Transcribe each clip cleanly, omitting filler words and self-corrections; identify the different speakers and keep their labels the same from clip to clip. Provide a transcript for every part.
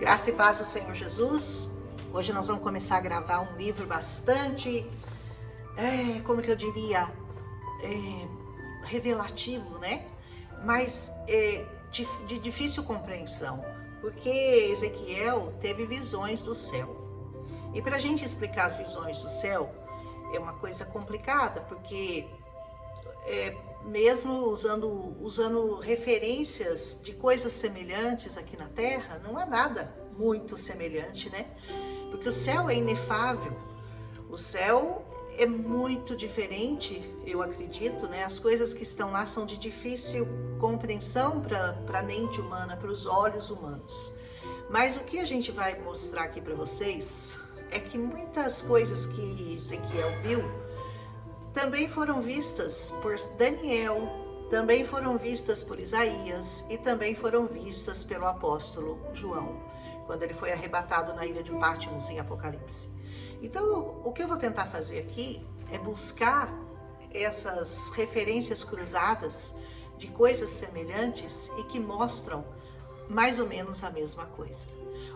Speaker 1: Graça e paz do Senhor Jesus. Hoje nós vamos começar a gravar um livro bastante, como que eu diria, revelativo, né? Mas de difícil compreensão, porque Ezequiel teve visões do céu. E para a gente explicar as visões do céu é uma coisa complicada, porque mesmo usando referências de coisas semelhantes aqui na Terra, não há nada muito semelhante, né? Porque o céu é inefável, o céu é muito diferente, eu acredito, né? As coisas que estão lá são de difícil compreensão para a mente humana, para os olhos humanos. Mas o que a gente vai mostrar aqui para vocês é que muitas coisas que Ezequiel viu também foram vistas por Daniel, também foram vistas por Isaías e também foram vistas pelo apóstolo João, quando ele foi arrebatado na ilha de Patmos em Apocalipse. Então, o que eu vou tentar fazer aqui é buscar essas referências cruzadas de coisas semelhantes e que mostram mais ou menos a mesma coisa.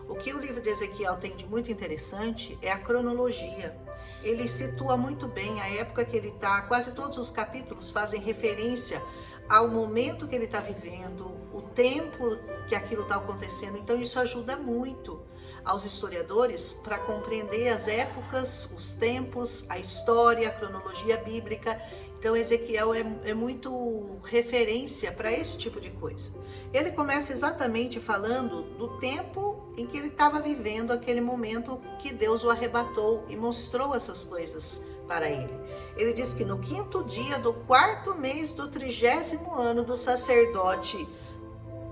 Speaker 1: O que o livro de Ezequiel tem de muito interessante é a cronologia. Ele situa muito bem a época que ele está, quase todos os capítulos fazem referência ao momento que ele está vivendo, o tempo que aquilo está acontecendo. Então isso ajuda muito aos historiadores para compreender as épocas, os tempos, a história, a cronologia bíblica. Então Ezequiel é muito referência para esse tipo de coisa. Ele começa exatamente falando do tempo em que ele estava vivendo, aquele momento que Deus o arrebatou e mostrou essas coisas para ele. Ele diz que no 5º dia do 4º mês do 30º ano do sacerdote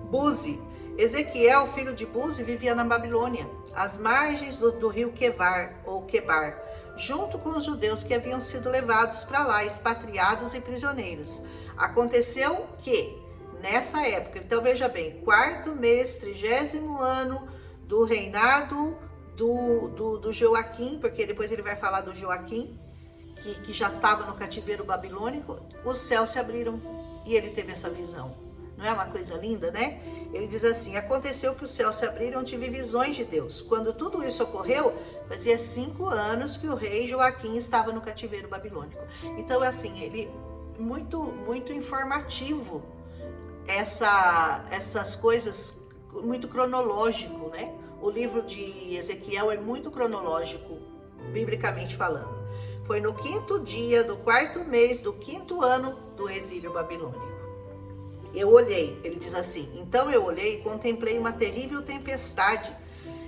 Speaker 1: Buzi, Ezequiel, filho de Buzi, vivia na Babilônia, às margens do rio Quebar, junto com os judeus que haviam sido levados para lá, expatriados e prisioneiros. Aconteceu que, nessa época, então veja bem, 4º mês, 30º ano do reinado do Joaquim, porque depois ele vai falar do Joaquim, que já estava no cativeiro babilônico, os céus se abriram e ele teve essa visão. Não é uma coisa linda, né? Ele diz assim: aconteceu que os céus se abriram, eu tive visões de Deus. Quando tudo isso ocorreu, fazia 5 anos que o rei Joaquim estava no cativeiro babilônico. Então, assim, ele muito informativo, essas coisas, muito cronológico, né? O livro de Ezequiel é muito cronológico, biblicamente falando. Foi no 5º dia do 4º mês do 5º ano do exílio babilônico. Eu olhei, ele diz assim: então eu olhei e contemplei uma terrível tempestade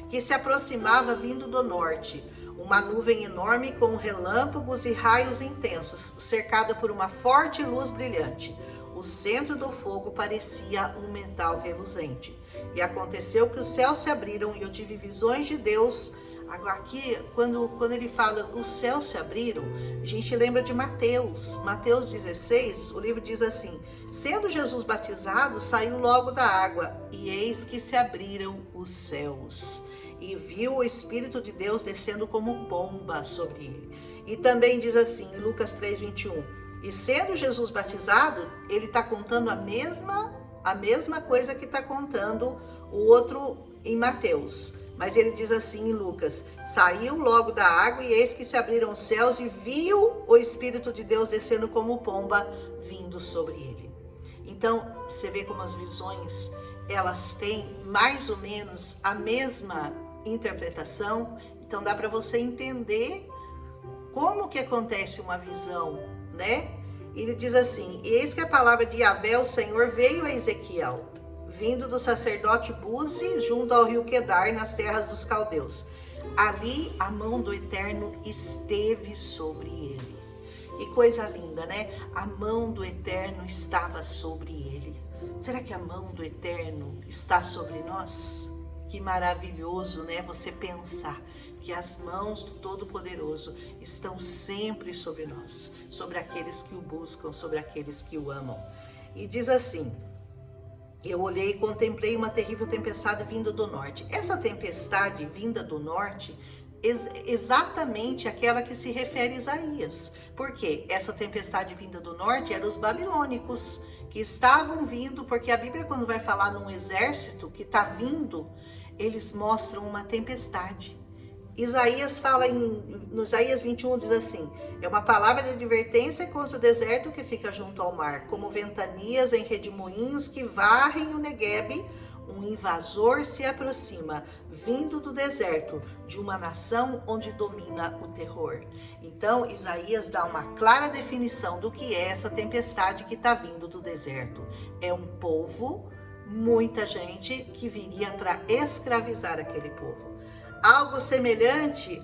Speaker 1: que se aproximava vindo do norte, uma nuvem enorme com relâmpagos e raios intensos, cercada por uma forte luz brilhante. O centro do fogo parecia um metal reluzente. E aconteceu que os céus se abriram e eu tive visões de Deus. Aqui, quando ele fala os céus se abriram, a gente lembra de Mateus 16, o livro diz assim: sendo Jesus batizado, saiu logo da água, e eis que se abriram os céus, e viu o Espírito de Deus descendo como pomba sobre ele. E também diz assim, em Lucas 3:21, e sendo Jesus batizado, ele está contando a mesma coisa que está contando o outro em Mateus. Mas ele diz assim em Lucas: saiu logo da água e eis que se abriram os céus e viu o Espírito de Deus descendo como pomba vindo sobre ele. Então, você vê como as visões, elas têm mais ou menos a mesma interpretação. Então dá para você entender como que acontece uma visão, né? Ele diz assim: eis que a palavra de Yahvé, o Senhor, veio a Ezequiel, vindo do sacerdote Buzi, junto ao rio Quedar, nas terras dos caldeus. Ali a mão do Eterno esteve sobre ele. Que coisa linda, né? A mão do Eterno estava sobre ele. Será que a mão do Eterno está sobre nós? Que maravilhoso, né? Você pensar que as mãos do Todo-Poderoso estão sempre sobre nós, sobre aqueles que o buscam, sobre aqueles que o amam. E diz assim: eu olhei e contemplei uma terrível tempestade vinda do norte. Essa tempestade vinda do norte exatamente aquela que se refere a Isaías. Porque essa tempestade vinda do norte eram os babilônicos, que estavam vindo, porque a Bíblia, quando vai falar num exército que está vindo, eles mostram uma tempestade. Isaías fala no Isaías 21, diz assim: é uma palavra de advertência contra o deserto que fica junto ao mar, como ventanias em redemoinhos que varrem o Neguebe. Um invasor se aproxima, vindo do deserto, de uma nação onde domina o terror. Então, Isaías dá uma clara definição do que é essa tempestade que está vindo do deserto. É um povo, muita gente, que viria para escravizar aquele povo. Algo semelhante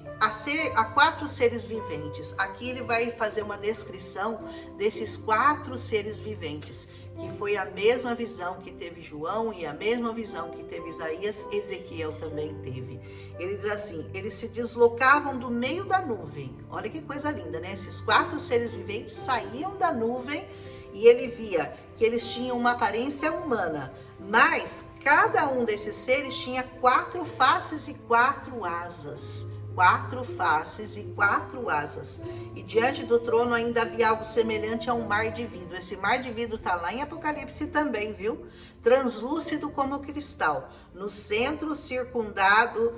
Speaker 1: a 4 seres viventes. Aqui ele vai fazer uma descrição desses 4 seres viventes, que foi a mesma visão que teve João e a mesma visão que teve Isaías, Ezequiel também teve. Ele diz assim: eles se deslocavam do meio da nuvem. Olha que coisa linda, né? Esses 4 seres viventes saíam da nuvem e ele via que eles tinham uma aparência humana, mas cada um desses seres tinha 4 faces e 4 asas. 4 faces e 4 asas. E diante do trono ainda havia algo semelhante a um mar de vidro. Esse mar de vidro está lá em Apocalipse também, viu? Translúcido como cristal. No centro, circundando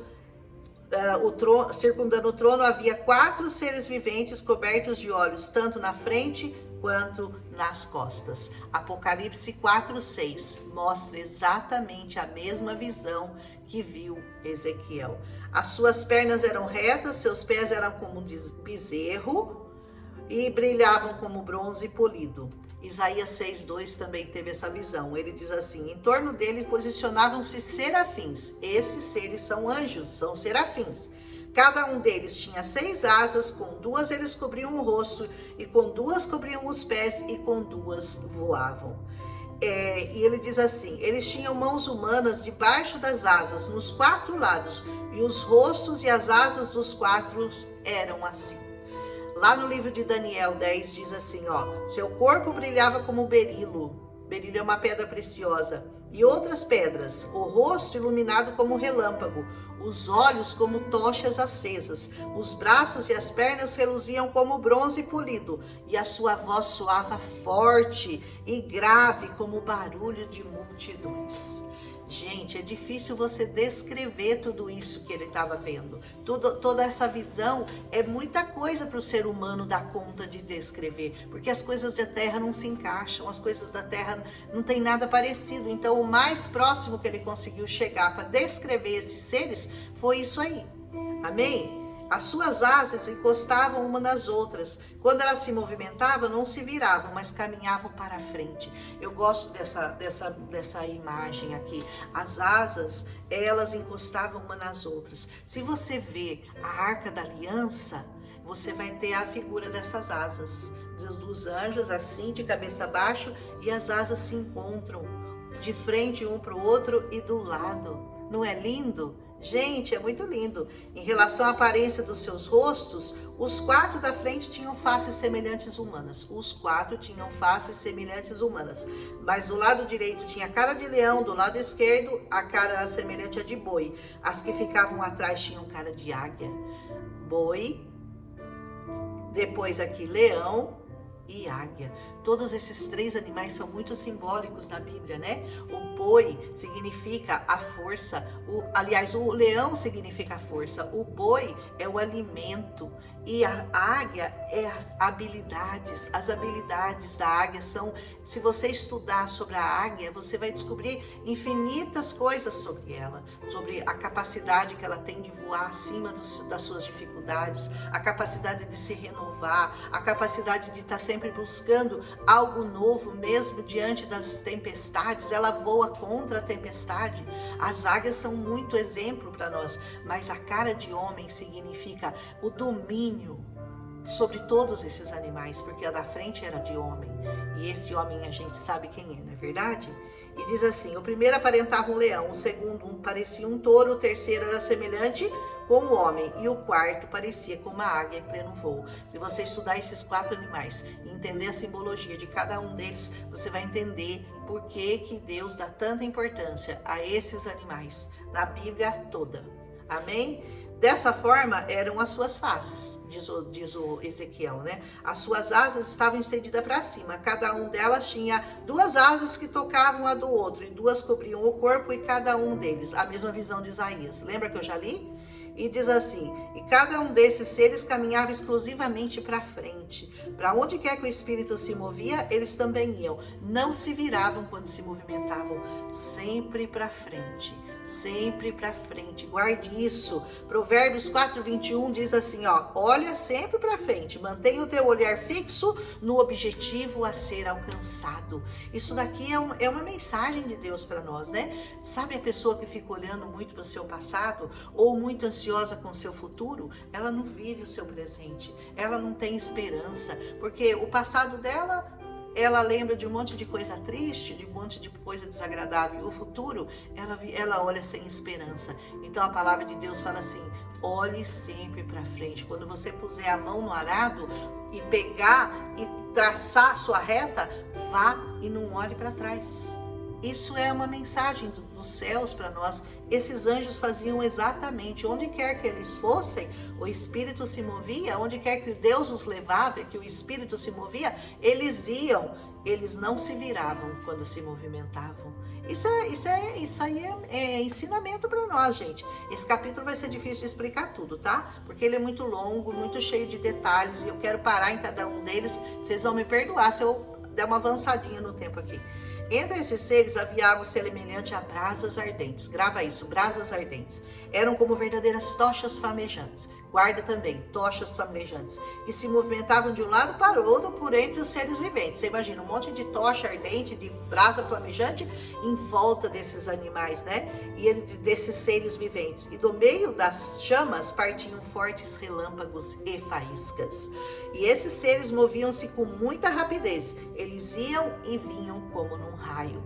Speaker 1: o trono, havia 4 seres viventes cobertos de olhos, tanto na frente quanto nas costas. Apocalipse 4:6 mostra exatamente a mesma visão que viu Ezequiel. As suas pernas eram retas, seus pés eram como bezerro e brilhavam como bronze polido. Isaías 6:2 também teve essa visão. Ele diz assim: em torno dele posicionavam-se serafins. Esses seres são anjos, são serafins. Cada um deles tinha 6 asas, com 2 eles cobriam o rosto, e com 2 cobriam os pés, e com 2 voavam. E ele diz assim: eles tinham mãos humanas debaixo das asas, nos 4 lados, e os rostos e as asas dos 4 eram assim. Lá no livro de Daniel 10 diz assim, seu corpo brilhava como berilo. Berilo é uma pedra preciosa. E outras pedras, o rosto iluminado como relâmpago, os olhos como tochas acesas, os braços e as pernas reluziam como bronze polido, e a sua voz soava forte e grave como barulho de multidões. Gente, é difícil você descrever tudo isso que ele estava vendo. Toda essa visão é muita coisa para o ser humano dar conta de descrever, porque as coisas da terra não se encaixam, as coisas da terra não tem nada parecido. Então, o mais próximo que ele conseguiu chegar para descrever esses seres foi isso aí. Amém? As suas asas encostavam uma nas outras. Quando elas se movimentavam, não se viravam, mas caminhavam para a frente. Eu gosto dessa imagem aqui. As asas, elas encostavam uma nas outras. Se você vê a Arca da Aliança, você vai ter a figura dessas asas. Dos anjos, assim, de cabeça abaixo, e as asas se encontram de frente um para o outro e do lado. Não é lindo? Gente, é muito lindo. Em relação à aparência dos seus rostos, os 4 da frente tinham faces semelhantes humanas. Os 4 tinham faces semelhantes humanas. Mas do lado direito tinha a cara de leão, do lado esquerdo a cara era semelhante à de boi. As que ficavam atrás tinham cara de águia. Boi, depois aqui leão e águia. Todos esses 3 animais são muito simbólicos na Bíblia, né? O boi significa a força, o leão significa a força, o boi é o alimento e a águia é as habilidades. As habilidades da águia são, se você estudar sobre a águia, você vai descobrir infinitas coisas sobre ela, sobre a capacidade que ela tem de voar acima das suas dificuldades, a capacidade de se renovar, a capacidade de estar sempre buscando algo novo, mesmo diante das tempestades. Ela voa contra a tempestade. As águias são muito exemplo para nós, mas a cara de homem significa o domínio sobre todos esses animais, porque a da frente era de homem, e esse homem a gente sabe quem é, não é verdade? E diz assim: o primeiro aparentava um leão, o segundo parecia um touro, o terceiro era semelhante com o homem, e o quarto parecia com uma águia em pleno voo. Se você estudar esses 4 animais e entender a simbologia de cada um deles, você vai entender por que Deus dá tanta importância a esses animais na Bíblia toda. Amém? Dessa forma eram as suas faces, diz o Ezequiel, né? As suas asas estavam estendidas para cima, cada um delas tinha 2 asas que tocavam a do outro, e 2 cobriam o corpo e cada um deles. A mesma visão de Isaías. Lembra que eu já li? E diz assim: e cada um desses seres caminhava exclusivamente para frente. Para onde quer que o espírito se movia, eles também iam. Não se viravam quando se movimentavam, sempre para frente. Sempre para frente, guarde isso. Provérbios 4:21 diz assim, ó: olha sempre para frente, mantenha o teu olhar fixo no objetivo a ser alcançado. Isso daqui é uma mensagem de Deus para nós, né? Sabe a pessoa que fica olhando muito para o seu passado ou muito ansiosa com o seu futuro? Ela não vive o seu presente, ela não tem esperança, porque o passado dela, ela lembra de um monte de coisa triste, de um monte de coisa desagradável. O futuro, ela olha sem esperança. Então a palavra de Deus fala assim: olhe sempre para frente. Quando você puser a mão no arado e pegar e traçar sua reta, vá e não olhe para trás. Isso é uma mensagem dos céus para nós. Esses anjos faziam exatamente, onde quer que eles fossem, o Espírito se movia, onde quer que Deus os levava, que o Espírito se movia, eles iam, eles não se viravam quando se movimentavam. Isso aí é ensinamento para nós, gente. Esse capítulo vai ser difícil de explicar tudo, tá? Porque ele é muito longo, muito cheio de detalhes, e eu quero parar em cada um deles. Vocês vão me perdoar se eu der uma avançadinha no tempo aqui. Entre esses seres havia algo semelhante a brasas ardentes. Grava isso, brasas ardentes. Eram como verdadeiras tochas flamejantes. Guarda também, tochas flamejantes, que se movimentavam de um lado para o outro por entre os seres viventes. Você imagina um monte de tocha ardente, de brasa flamejante em volta desses animais, né? E desses seres viventes. E do meio das chamas partiam fortes relâmpagos e faíscas. E esses seres moviam-se com muita rapidez. Eles iam e vinham como num raio.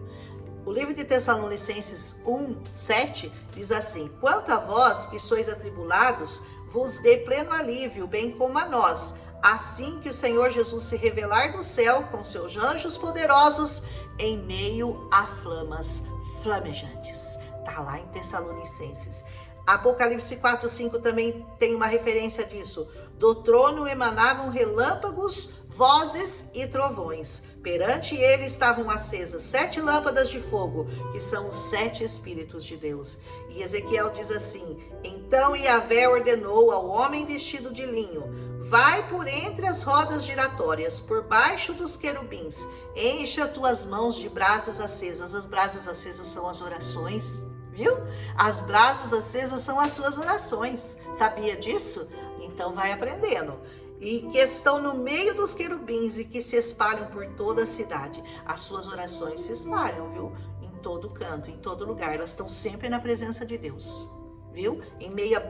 Speaker 1: O livro de Tessalonicenses 1:7 diz assim: quanto a vós que sois atribulados, vos dê pleno alívio, bem como a nós, assim que o Senhor Jesus se revelar do céu com seus anjos poderosos em meio a flamas flamejantes. Tá lá em Tessalonicenses. Apocalipse 4:5 também tem uma referência disso. Do trono emanavam relâmpagos, vozes e trovões. Perante ele estavam acesas 7 lâmpadas de fogo, que são os 7 Espíritos de Deus. E Ezequiel diz assim: então Yahvé ordenou ao homem vestido de linho: vai por entre as rodas giratórias, por baixo dos querubins, encha tuas mãos de brasas acesas. As brasas acesas são as orações, viu? As brasas acesas são as suas orações. Sabia disso? Então vai aprendendo. E que estão no meio dos querubins e que se espalham por toda a cidade. As suas orações se espalham, viu? Em todo canto, em todo lugar. Elas estão sempre na presença de Deus, viu? Em meio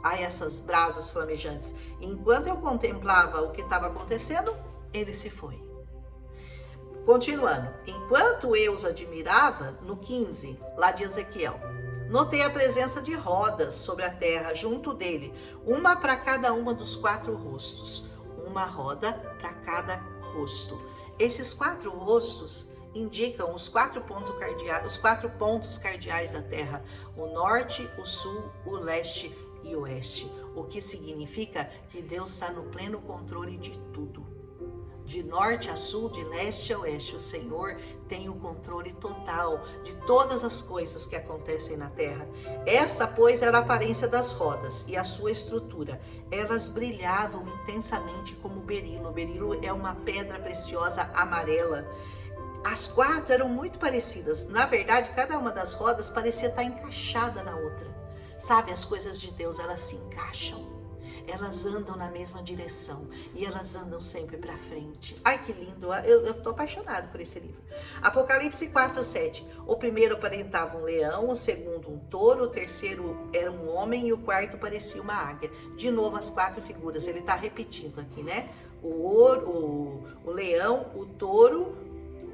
Speaker 1: a essas brasas flamejantes. Enquanto eu contemplava o que estava acontecendo, ele se foi. Continuando. Enquanto eu os admirava, no 15, lá de Ezequiel, notei a presença de rodas sobre a terra junto dele, uma para cada uma dos 4 rostos, uma roda para cada rosto. Esses 4 rostos indicam os 4 pontos cardeais da terra: o norte, o sul, o leste e o oeste. O que significa que Deus está no pleno controle de tudo. De norte a sul, de leste a oeste, o Senhor tem o controle total de todas as coisas que acontecem na terra. Esta, pois, era a aparência das rodas e a sua estrutura. Elas brilhavam intensamente como berilo. O berilo é uma pedra preciosa amarela. As 4 eram muito parecidas. Na verdade, cada uma das rodas parecia estar encaixada na outra. Sabe, as coisas de Deus, elas se encaixam. Elas andam na mesma direção e elas andam sempre para frente. Ai, que lindo! Eu estou apaixonado por esse livro. Apocalipse 4:7. O primeiro aparentava um leão, o segundo um touro, o terceiro era um homem e o quarto parecia uma águia. De novo as 4 figuras. Ele está repetindo aqui, né? O leão, o touro,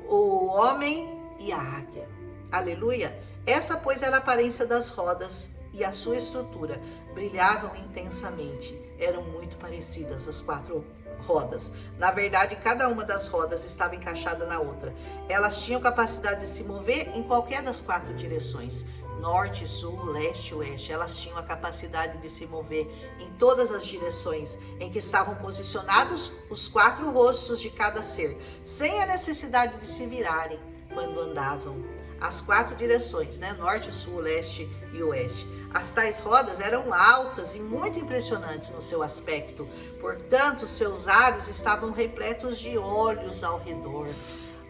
Speaker 1: o homem e a águia. Aleluia! Essa, pois, era a aparência das rodas e a sua estrutura. Brilhavam intensamente. Eram muito parecidas as 4 rodas. Na verdade, cada uma das rodas estava encaixada na outra. Elas tinham capacidade de se mover em qualquer das 4 direções. norte, sul, leste, oeste. Elas tinham a capacidade de se mover em todas as direções em que estavam posicionados os 4 rostos de cada ser, sem a necessidade de se virarem quando andavam. As 4 direções, né? Norte, sul, leste e oeste. As tais rodas eram altas e muito impressionantes no seu aspecto, portanto, seus aros estavam repletos de olhos ao redor.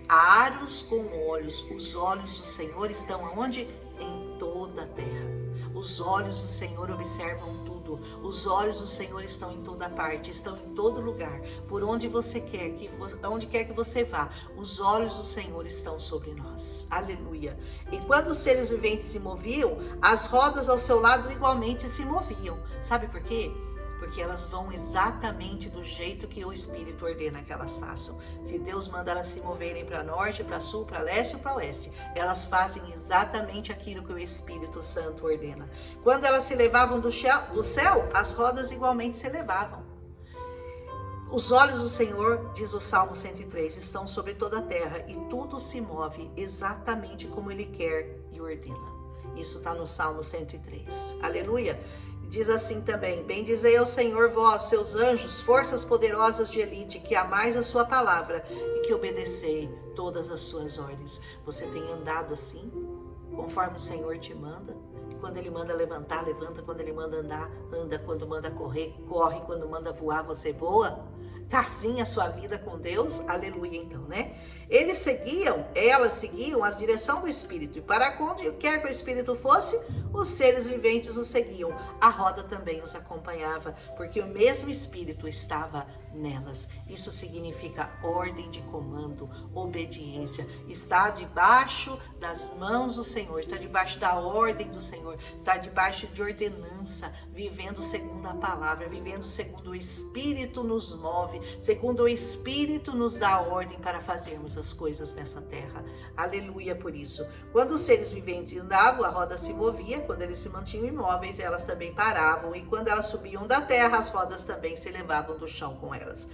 Speaker 1: Aros com olhos. Os olhos do Senhor estão aonde? Em toda a terra. Os olhos do Senhor observam tudo. Os olhos do Senhor estão em toda parte, estão em todo lugar. Por onde você quer onde quer que você vá, os olhos do Senhor estão sobre nós. Aleluia. E quando os seres viventes se moviam, as rodas ao seu lado igualmente se moviam. Sabe por quê? Porque elas vão exatamente do jeito que o Espírito ordena que elas façam. Se Deus manda elas se moverem para norte, para sul, para leste ou para oeste, elas fazem exatamente aquilo que o Espírito Santo ordena. Quando elas se levavam do céu, as rodas igualmente se elevavam. Os olhos do Senhor, diz o Salmo 103, estão sobre toda a terra e tudo se move exatamente como Ele quer e ordena. Isso está no Salmo 103. Aleluia! Diz assim também: bendizei ao Senhor vós, seus anjos, forças poderosas de elite, que amais a sua palavra e que obedecei todas as suas ordens. Você tem andado assim, conforme o Senhor te manda? Quando Ele manda levantar, levanta. Quando Ele manda andar, anda. Quando manda correr, corre. Quando manda voar, você voa? Tá assim a sua vida com Deus? Aleluia, então, né? Elas seguiam a direção do Espírito. E para onde quer que o Espírito fosse, os seres viventes o seguiam. A roda também os acompanhava, porque o mesmo Espírito estava nelas. Isso significa ordem de comando, obediência. Está debaixo das mãos do Senhor, está debaixo da ordem do Senhor, está debaixo de ordenança, vivendo segundo a palavra, vivendo segundo o Espírito nos move, segundo o Espírito nos dá ordem para fazermos as coisas nessa terra. Aleluia por isso. Quando os seres viventes andavam, a roda se movia. Quando eles se mantinham imóveis, elas também paravam. E quando elas subiam da terra, as rodas também se elevavam do chão com elas.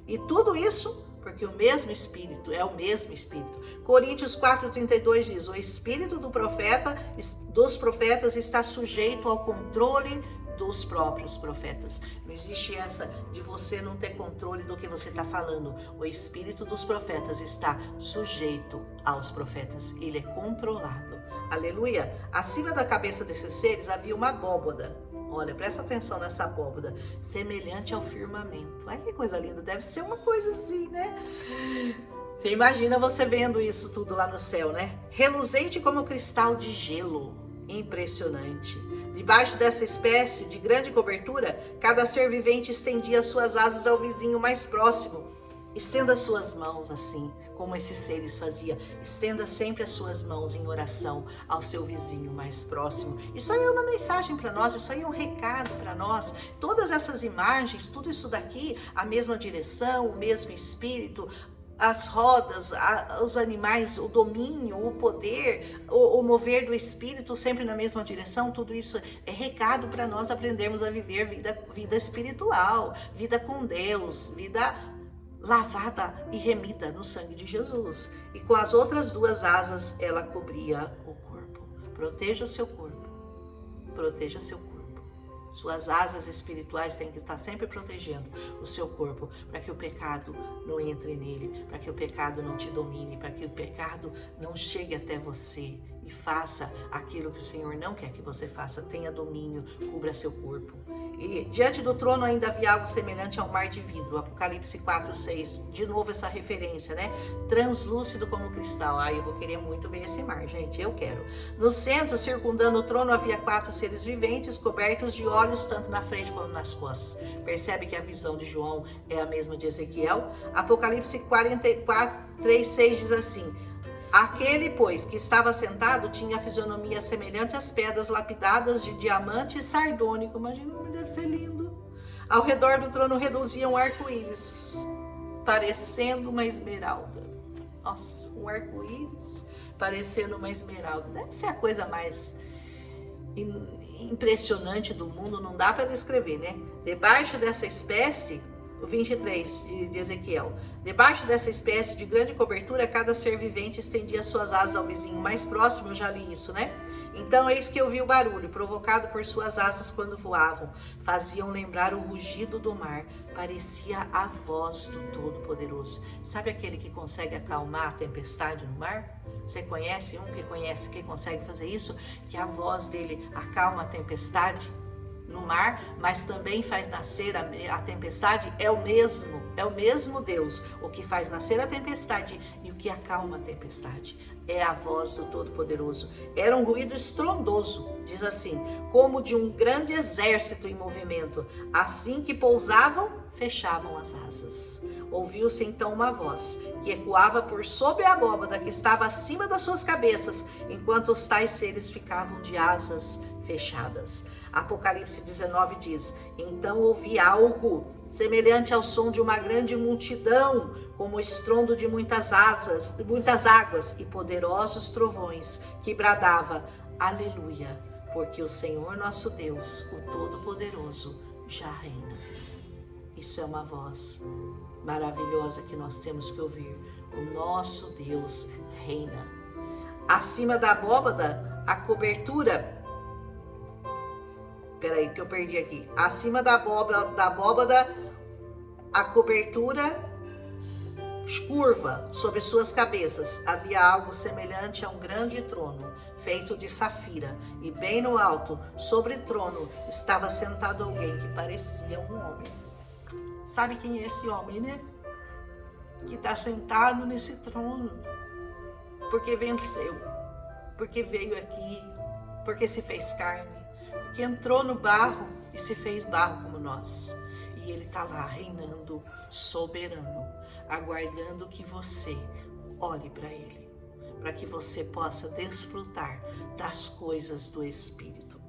Speaker 1: E tudo isso porque o mesmo Espírito, é o mesmo Espírito. Coríntios 4,32 diz: o Espírito dos profetas está sujeito ao controle dos próprios profetas. Não existe essa de você não ter controle do que você está falando. O Espírito dos profetas está sujeito aos profetas. Ele é controlado. Aleluia. Acima da cabeça desses seres havia uma abóbada. Olha, presta atenção nessa abóbada, semelhante ao firmamento. Ai, que coisa linda, deve ser uma coisa assim, né? Você imagina você vendo isso tudo lá no céu, né? Reluzente como cristal de gelo, impressionante. Debaixo dessa espécie de grande cobertura, cada ser vivente estendia suas asas ao vizinho mais próximo. Estenda suas mãos assim, como esses seres faziam. Estenda sempre as suas mãos em oração ao seu vizinho mais próximo. Isso aí é uma mensagem para nós, isso aí é um recado para nós. Todas essas imagens, tudo isso daqui, a mesma direção, o mesmo Espírito, as rodas, os animais, o domínio, o poder, o mover do Espírito sempre na mesma direção, tudo isso é recado para nós aprendermos a viver vida espiritual, vida com Deus, vida lavada e remida no sangue de Jesus. E com as outras 2 asas ela cobria o corpo. Proteja seu corpo, proteja seu corpo. Suas asas espirituais têm que estar sempre protegendo o seu corpo, para que o pecado não entre nele, para que o pecado não te domine, para que o pecado não chegue até você e faça aquilo que o Senhor não quer que você faça. Tenha domínio, cubra seu corpo. E diante do trono ainda havia algo semelhante a um mar de vidro. Apocalipse 4:6, de novo essa referência, né? Translúcido como cristal. Eu vou querer muito ver esse mar, gente, eu quero. No centro, circundando o trono, havia 4 seres viventes, cobertos de olhos, tanto na frente como nas costas. Percebe que a visão de João é a mesma de Ezequiel? Apocalipse 44:3-6 diz assim: aquele, pois, que estava sentado tinha a fisionomia semelhante às pedras lapidadas de diamante sardônico. Imagina, deve ser lindo. Ao redor do trono reluzia um arco-íris, parecendo uma esmeralda. Nossa, um arco-íris parecendo uma esmeralda. Deve ser a coisa mais impressionante do mundo, não dá para descrever, né? Debaixo dessa espécie, o 23 de Ezequiel, debaixo dessa espécie de grande cobertura, cada ser vivente estendia suas asas ao vizinho mais próximo. Eu já li isso, né? Então eis que eu vi o barulho, provocado por suas asas quando voavam. Faziam lembrar o rugido do mar. Parecia a voz do Todo-Poderoso. Sabe aquele que consegue acalmar a tempestade no mar? Você conhece um que consegue fazer isso? Que a voz dele acalma a tempestade no mar, mas também faz nascer a tempestade. É o mesmo Deus, o que faz nascer a tempestade e o que acalma a tempestade. É a voz do Todo-Poderoso. Era um ruído estrondoso, diz assim, como de um grande exército em movimento. Assim que pousavam, fechavam as asas. Ouviu-se então uma voz que ecoava por sobre a abóbada que estava acima das suas cabeças, enquanto os tais seres ficavam de asas fechadas. Apocalipse 19 diz: então ouvi algo semelhante ao som de uma grande multidão, como o estrondo de muitas águas e poderosos trovões, que bradava: aleluia, porque o Senhor nosso Deus, o Todo-Poderoso, já reina. Isso é uma voz maravilhosa que nós temos que ouvir. O nosso Deus reina. Acima da abóbada, a cobertura... Peraí, que eu perdi aqui. Acima da abóbada, a cobertura curva sobre suas cabeças. Havia algo semelhante a um grande trono, feito de safira. E bem no alto, sobre o trono, estava sentado alguém que parecia um homem. Sabe quem é esse homem, né? Que está sentado nesse trono. Porque venceu. Porque veio aqui. Porque se fez carne. Que entrou no barro e se fez barro como nós. E ele está lá reinando soberano, aguardando que você olhe para ele, para que você possa desfrutar das coisas do Espírito.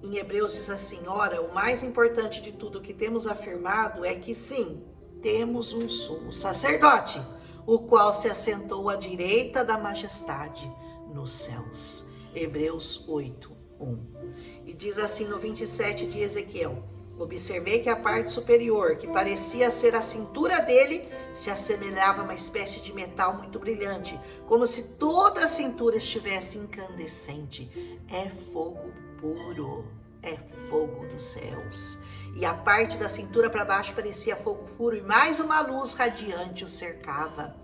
Speaker 1: Em Hebreus diz assim: ora, o mais importante de tudo que temos afirmado é que sim, temos um sumo sacerdote, o qual se assentou à direita da majestade nos céus. Hebreus 8:1. E diz assim no 27 de Ezequiel: observei que a parte superior, que parecia ser a cintura dele, se assemelhava a uma espécie de metal muito brilhante, como se toda a cintura estivesse incandescente. É fogo puro, é fogo dos céus. E a parte da cintura para baixo parecia fogo puro, e mais uma luz radiante o cercava.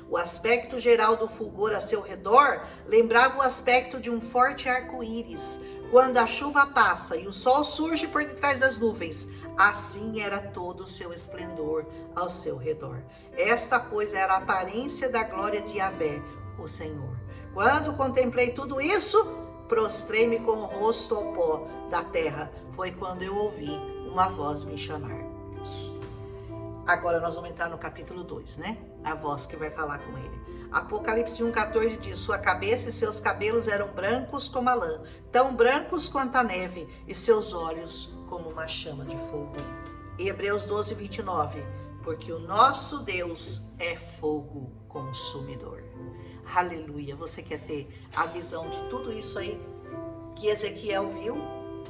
Speaker 1: O aspecto geral do fulgor a seu redor lembrava o aspecto de um forte arco-íris, quando a chuva passa e o sol surge por detrás das nuvens. Assim era todo o seu esplendor ao seu redor. Esta, pois, era a aparência da glória de Yahvé, o Senhor. Quando contemplei tudo isso, prostrei-me com o rosto ao pó da terra. Foi quando eu ouvi uma voz me chamar. Agora nós vamos entrar no capítulo 2, né? A voz que vai falar com ele. Apocalipse 1:14 diz: sua cabeça e seus cabelos eram brancos como a lã, tão brancos quanto a neve, e seus olhos como uma chama de fogo. E Hebreus 12:29, porque o nosso Deus é fogo consumidor. Aleluia. Você quer ter a visão de tudo isso aí que Ezequiel viu?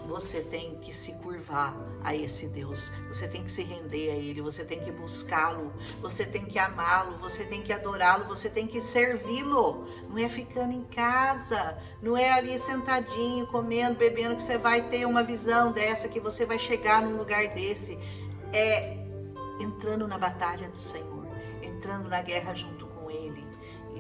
Speaker 1: Você tem que se curvar a esse Deus, você tem que se render a Ele, você tem que buscá-lo, você tem que amá-lo, você tem que adorá-lo, você tem que servi-lo. Não é ficando em casa, não é ali sentadinho, comendo, bebendo, que você vai ter uma visão dessa, que você vai chegar num lugar desse. É entrando na batalha do Senhor, entrando na guerra junto com Ele.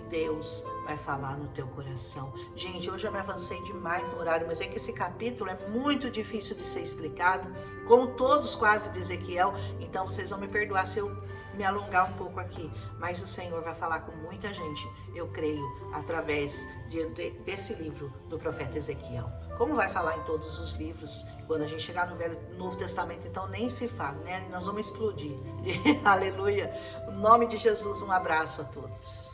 Speaker 1: Deus vai falar no teu coração. Gente, hoje eu me avancei demais no horário, mas é que esse capítulo é muito difícil de ser explicado, como todos quase de Ezequiel, então vocês vão me perdoar se eu me alongar um pouco aqui, mas o Senhor vai falar com muita gente, eu creio, através desse livro do profeta Ezequiel. Como vai falar em todos os livros, quando a gente chegar no Novo Testamento, então nem se fala, né? Nós vamos explodir. Aleluia. No nome de Jesus, um abraço a todos.